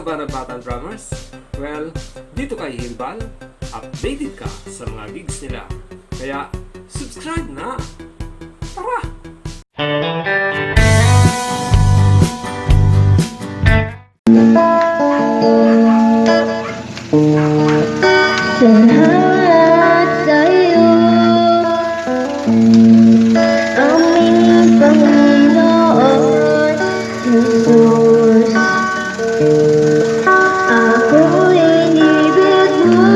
ba ng Batang Drummers? Well, dito kay Himbal, updated ka sa mga gigs nila. Kaya, subscribe na! Tara! Salamat sa'yo, aming Panginoon Jesus. Ako'y inibig mo,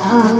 at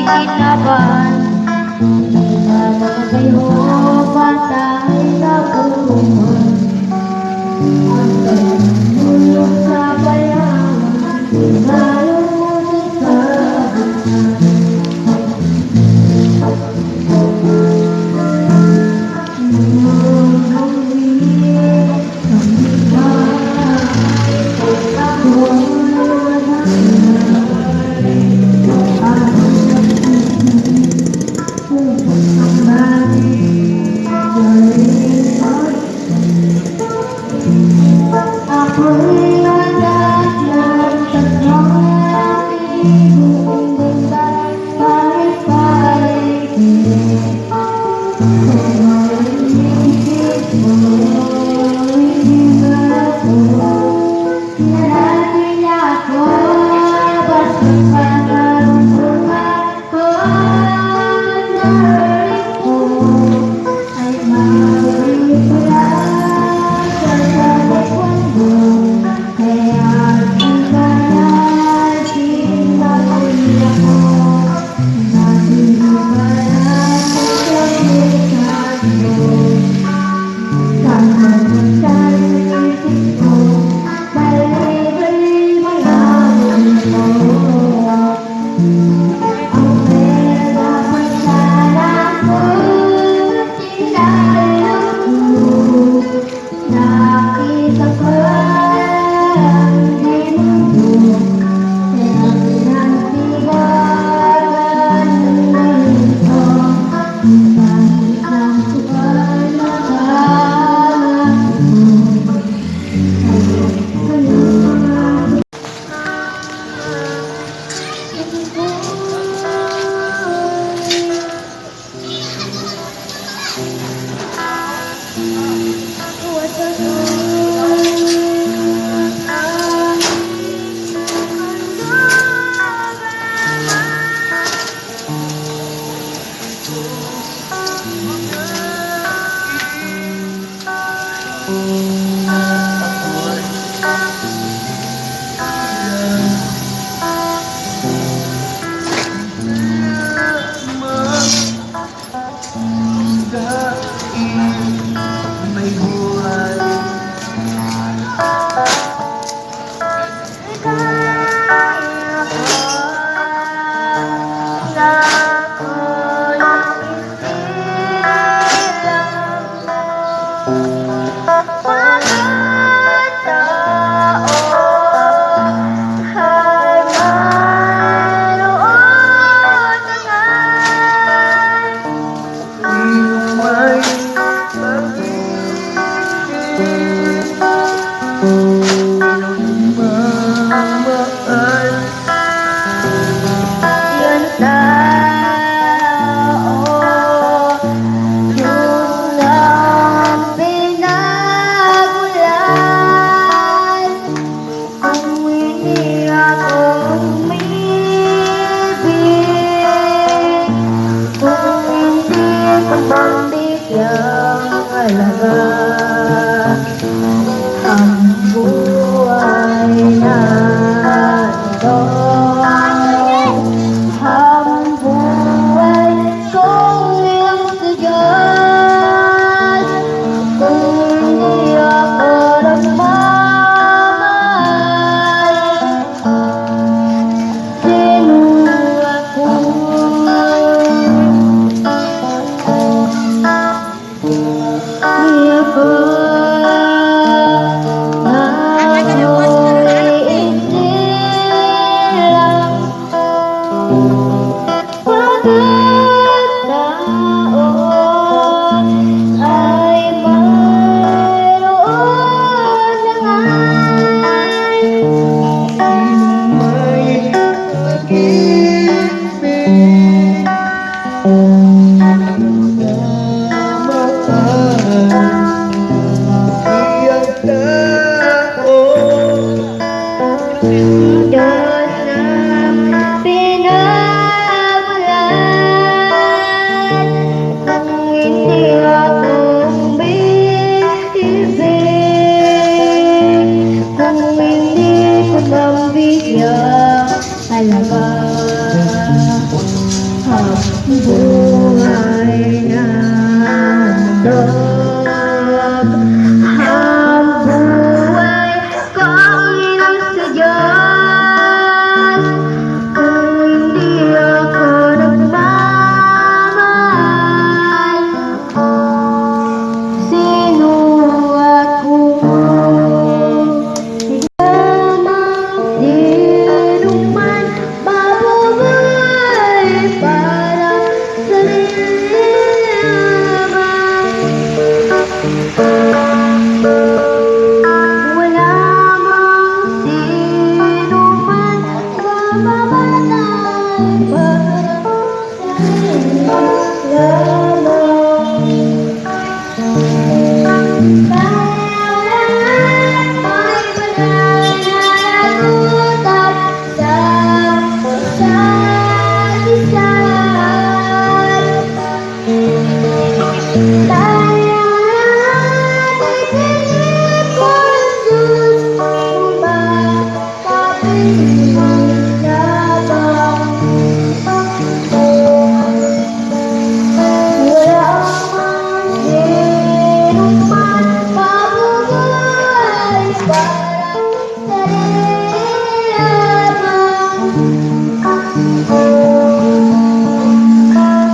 pinagkinabang. Patay sa kulungan, ang tulog sa bayan. ako'y nagdasal sa mga ibig at pare-paligid. Kung marinig mo'y iba ko, sinarating ako, basta kakaruntungan ko at narinig ko ay mawala sa likod mo. Kaya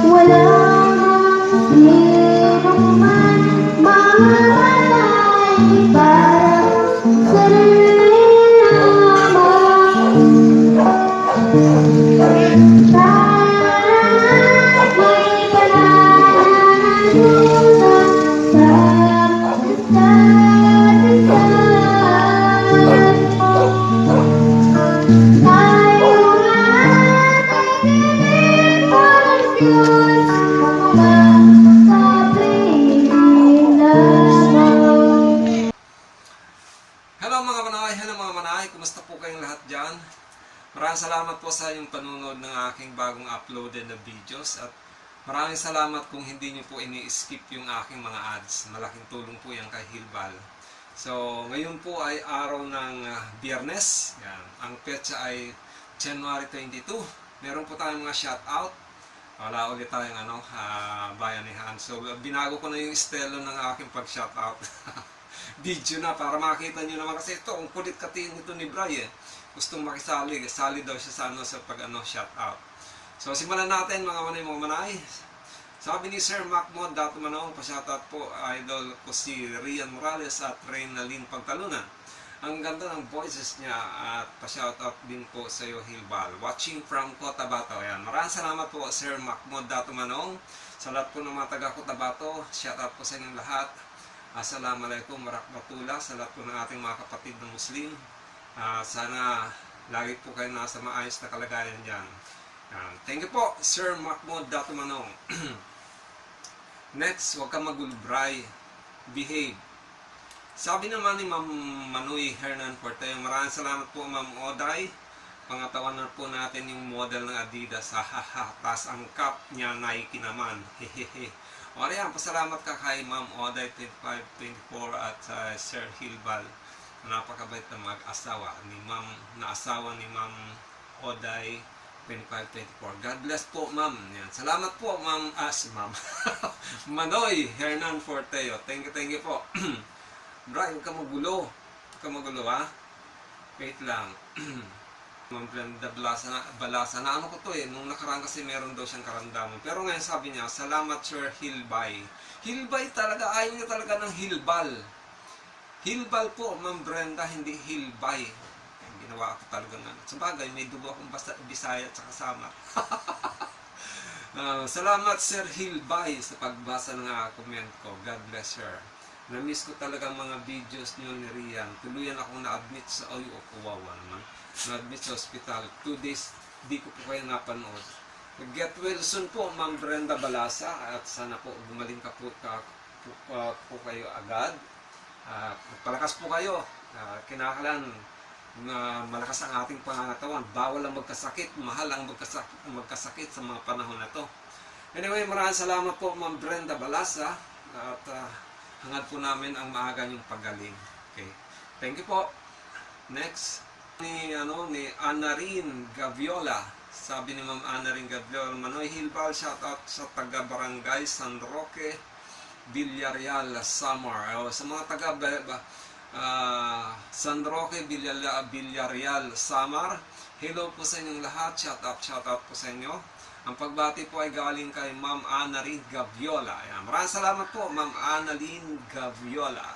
Walang sinong man mamatay para sa lamang. Tayo'y may pananagutan sa isa't isa. Tayong lahat ay pinipon ng Diyos, mga kapiling lamang. Hello mga manay, kumusta po kayong lahat dyan? Maraming salamat po sa inyong panunod ng aking bagong uploaded na videos at maraming salamat kung hindi nyo po ini-skip yung aking mga ads. Malaking tulong po yan kay Hilbal. So, ngayon po ay araw ng Biyernes. Yan. Ang petsa ay January 22. Meron po tayong mga shoutout. Wala ulit tayong bayanihan. So, binago ko na yung estilo ng aking pag-shoutout. Video na para makita nyo naman kasi ito, ang kulit katiin nito ni Bray eh. Gustong makisali, sali daw siya sa shoutout. So, simulan natin mga manay. Sabi ni Sir Macmod Dato Manong, pa-shoutout po, idol ko si Rian Morales at Reynalyn Pagtalunan. Ang ganda ng voices niya at pa-shoutout din po sa iyo Hilbal. Watching from Cotabato. Ayan. Maraming salamat po Sir Macmod Dato Manong. Sa lahat po ng mga taga Cotabato, shoutout po sa inyong lahat. Assalamualaikum warahmatullah sa lahat po ng ating mga kapatid na Muslim. Sana lagi po kayo nasa maayos na kalagayan dyan. Thank you po, Sir Macmod Dato Manong. Next, huwag ka magulbray. Behave. Sabi naman ni Ma'am Manoy Hernan Porteo, maraming salamat po Ma'am Oday. Pangatawan na po natin yung model ng Adidas. Hahaha, tas ang cap niya Nike naman. Hehehe. O yan, pasalamat ka kay Ma'am Oday 2524 at Sir Hilbal. Napakabait na mag-asawa ni Ma'am, na asawa ni Ma'am Oday 2524. God bless po Ma'am. Yan. Salamat po Ma'am Ma'am Manoy Hernan Forteo. Thank you po. Bray, huwag ka magulo. Huwag ka magulo ha. Wait lang. Ma'am Brenda Balasa na ano ko to eh. Nung nakaraan kasi meron daw siyang karamdaman. Pero ngayon sabi niya, salamat Sir Hilbay. Hilbay talaga, ayaw niya talaga ng Hilbal. Hilbal po, Ma'am Brenda, hindi Hilbay. Ginawa ako talaga nga. Sabagay, may dugo akong Bisaya at kasama. Salamat Sir Hilbay sa pagbasa ng comment ko. God bless her. Na-miss ko talaga mga videos niyo ni Rian. Tuluyan akong na-admit sa kawawa naman. Na-admit sa hospital. 2 days, di ko po kayo napanood. Get well soon po, Ma'am Brenda Balasa. At sana po, gumaling ka po kayo agad. Palakas po kayo. Kinakalan na malakas ang ating pangangatawan. Bawal ang magkasakit. Mahal ang magkasakit sa mga panahon na to. Anyway, maraming salamat po Ma'am Brenda Balasa. At hangad po namin ang maaga niyong pagaling. Okay. Thank you po. Next. Ni Anarin Gaviola. Sabi ni Ma'am Anarin Gaviola, Manoy Hilbal, shoutout sa taga-barangay San Roque, Villarreal, Samar. Sa mga taga San Roque, Villarreal, Samar. Hello po sa inyong lahat. Shoutout po sa inyo. Ang pagbati po ay galing kay Ma'am Anarin Gaviola. Ayan. Maraming salamat po, Ma'am Anarin Gaviola.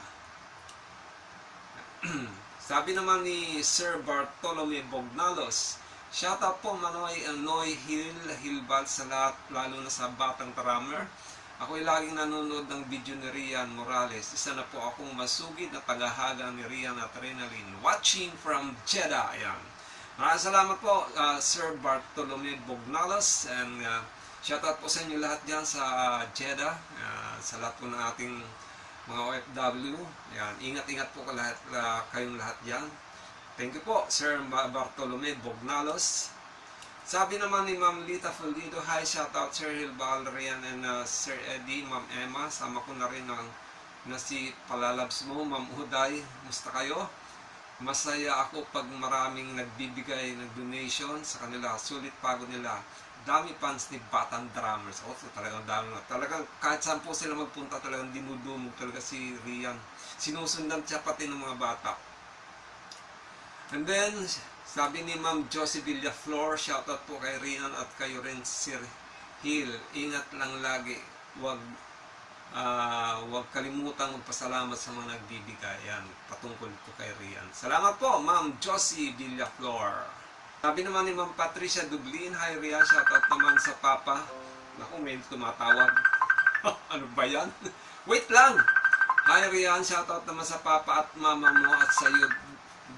Sabi naman ni Sir Bartolome Bognalos, shoutout po Manoy Hilbal sa lahat, lalo na sa Batang Taramer. Ako'y laging nanonood ng video ni Rian Morales. Isa na po akong masugid na tagahaga ni Rian at Reynalyn. Watching from Jeddah. Ayan. Maraming salamat po Sir Bartolome Bognalos. And shoutout po sa inyo lahat dyan sa Jeddah. Sa lahat po ng ating mga OFW. Ayan. Ingat-ingat po kayong lahat dyan. Thank you po Sir Bartolome Bognalos. Sabi naman ni Ma'am Lita Fulido, hi, shoutout Sir Hilbal, Rian and Sir Eddie, Ma'am Emma. Sama ko na rin na si Palalabs mo, Ma'am Uday. Musta kayo? Masaya ako pag maraming nagbibigay ng donation sa kanila. Sulit pagod nila. Dami fans ni Batang Drummers. Talagang dami. Talagang kahit saan po sila magpunta, talagang dinudumog talaga si Rian. Sinusundan siya pati ng mga bata. And then, sabi ni Ma'am Josie Villaflor, shoutout po kay Rian at kayo rin, Sir Hill. Ingat lang lagi. Huwag kalimutang magpasalamat sa mga nagbibigay. Yan, patungkol po kay Rian. Salamat po, Ma'am Josie Villaflor. Sabi naman ni Ma'am Patricia Dublin, hi Rian, shoutout naman sa Papa. Naku, may tumatawag. Ano ba yan? Wait lang! Hi Rian, shoutout naman sa Papa at Mama mo at sa iyo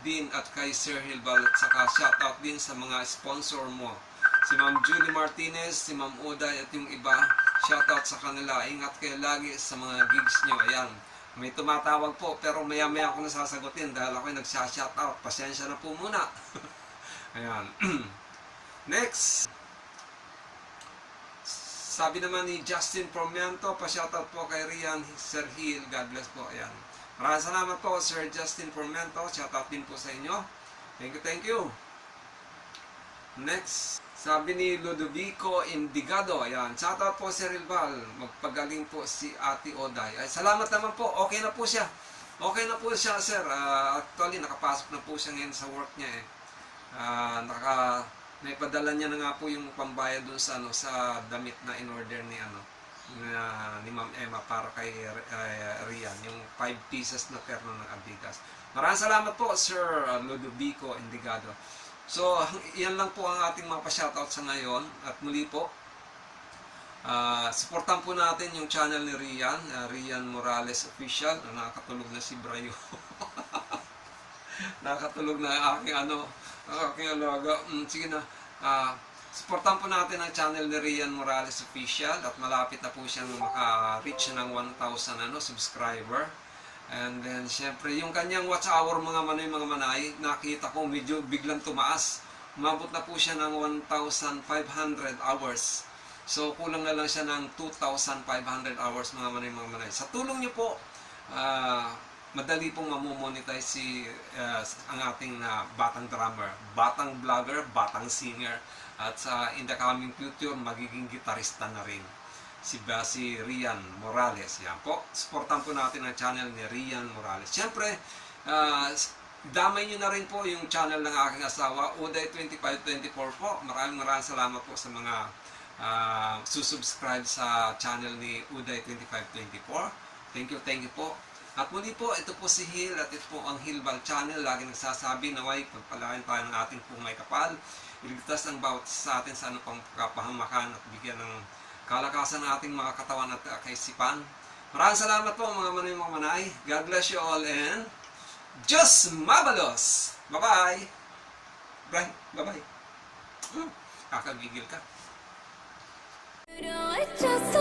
din at kay Sir Hilbal at saka shoutout din sa mga sponsor mo. Si Ma'am Julie Martinez, si Ma'am Uday at yung iba, shoutout sa kanila. Ingat kayo lagi sa mga gigs nyo. Ayan, may tumatawag po pero maya-maya ako nasasagutin dahil ako nagsha-shoutout. Pasensya na po muna. Ayan. Next. Sabi naman ni Justin Promiento, pa-shoutout po kay Rian, Sir Hill, God bless po. Ayan. Maraming salamat po, Sir Justin Promiento. Shoutout din po sa inyo. Thank you, thank you. Next. Sabi ni Ludovico Indigado, ayan. Shoutout po, Sir Hilbal. Magpagaling po si Ate Oday. Ay, salamat naman po. Okay na po siya. Okay na po siya, Sir. Actually, nakapasok na po siya ngayon sa work niya eh. Naipadala niya na nga po yung pambayad dun sa damit na in-order ni ni Ma'am Emma para kay Rian, yung 5 pieces na terno ng Adidas. Maraming salamat po, Sir Ludovico Indigado. So, yan lang po ang ating mga pa-shoutout sa ngayon. At muli po, supportan po natin yung channel ni Rian, Rian Morales Official. Nakakatulog na si Brayo. Nakakatulog na aking aking alaga. Sige na. Supportan po natin ang channel ni Rian Morales Official at malapit na po siyang maka-reach ng 1,000 subscriber. And then, syempre, yung kanyang watch hour mga manay, nakita ko medyo biglang tumaas. Umabot na po siya ng 1,500 hours. So, kulang na lang siya ng 2,500 hours mga manay. Sa tulong niyo po, madali pong mamomonetize ang ating batang drummer, batang vlogger, batang singer. At in the coming future, magiging gitarista na rin. Si Rian Morales. Yan po. Supportan po natin ang channel ni Rian Morales. Siyempre, damay nyo na rin po yung channel ng aking asawa, Uday2524 po. Maraming salamat po sa mga susubscribe sa channel ni Uday2524. Thank you po. At muli po, ito po si Hill at ito po ang Hilbal Channel. Lagi nagsasabi naway pagpalain tayo ng ating pong may kapal. Iligtas ang bawat sa atin sa anong kapahamakan at bigyan ng kalakasan ng ating mga katawan at kaisipan. Maraming salamat po mga manay. God bless you all and Diyos mabalos! Bye-bye! Bye-bye! Kakagigil ka. Just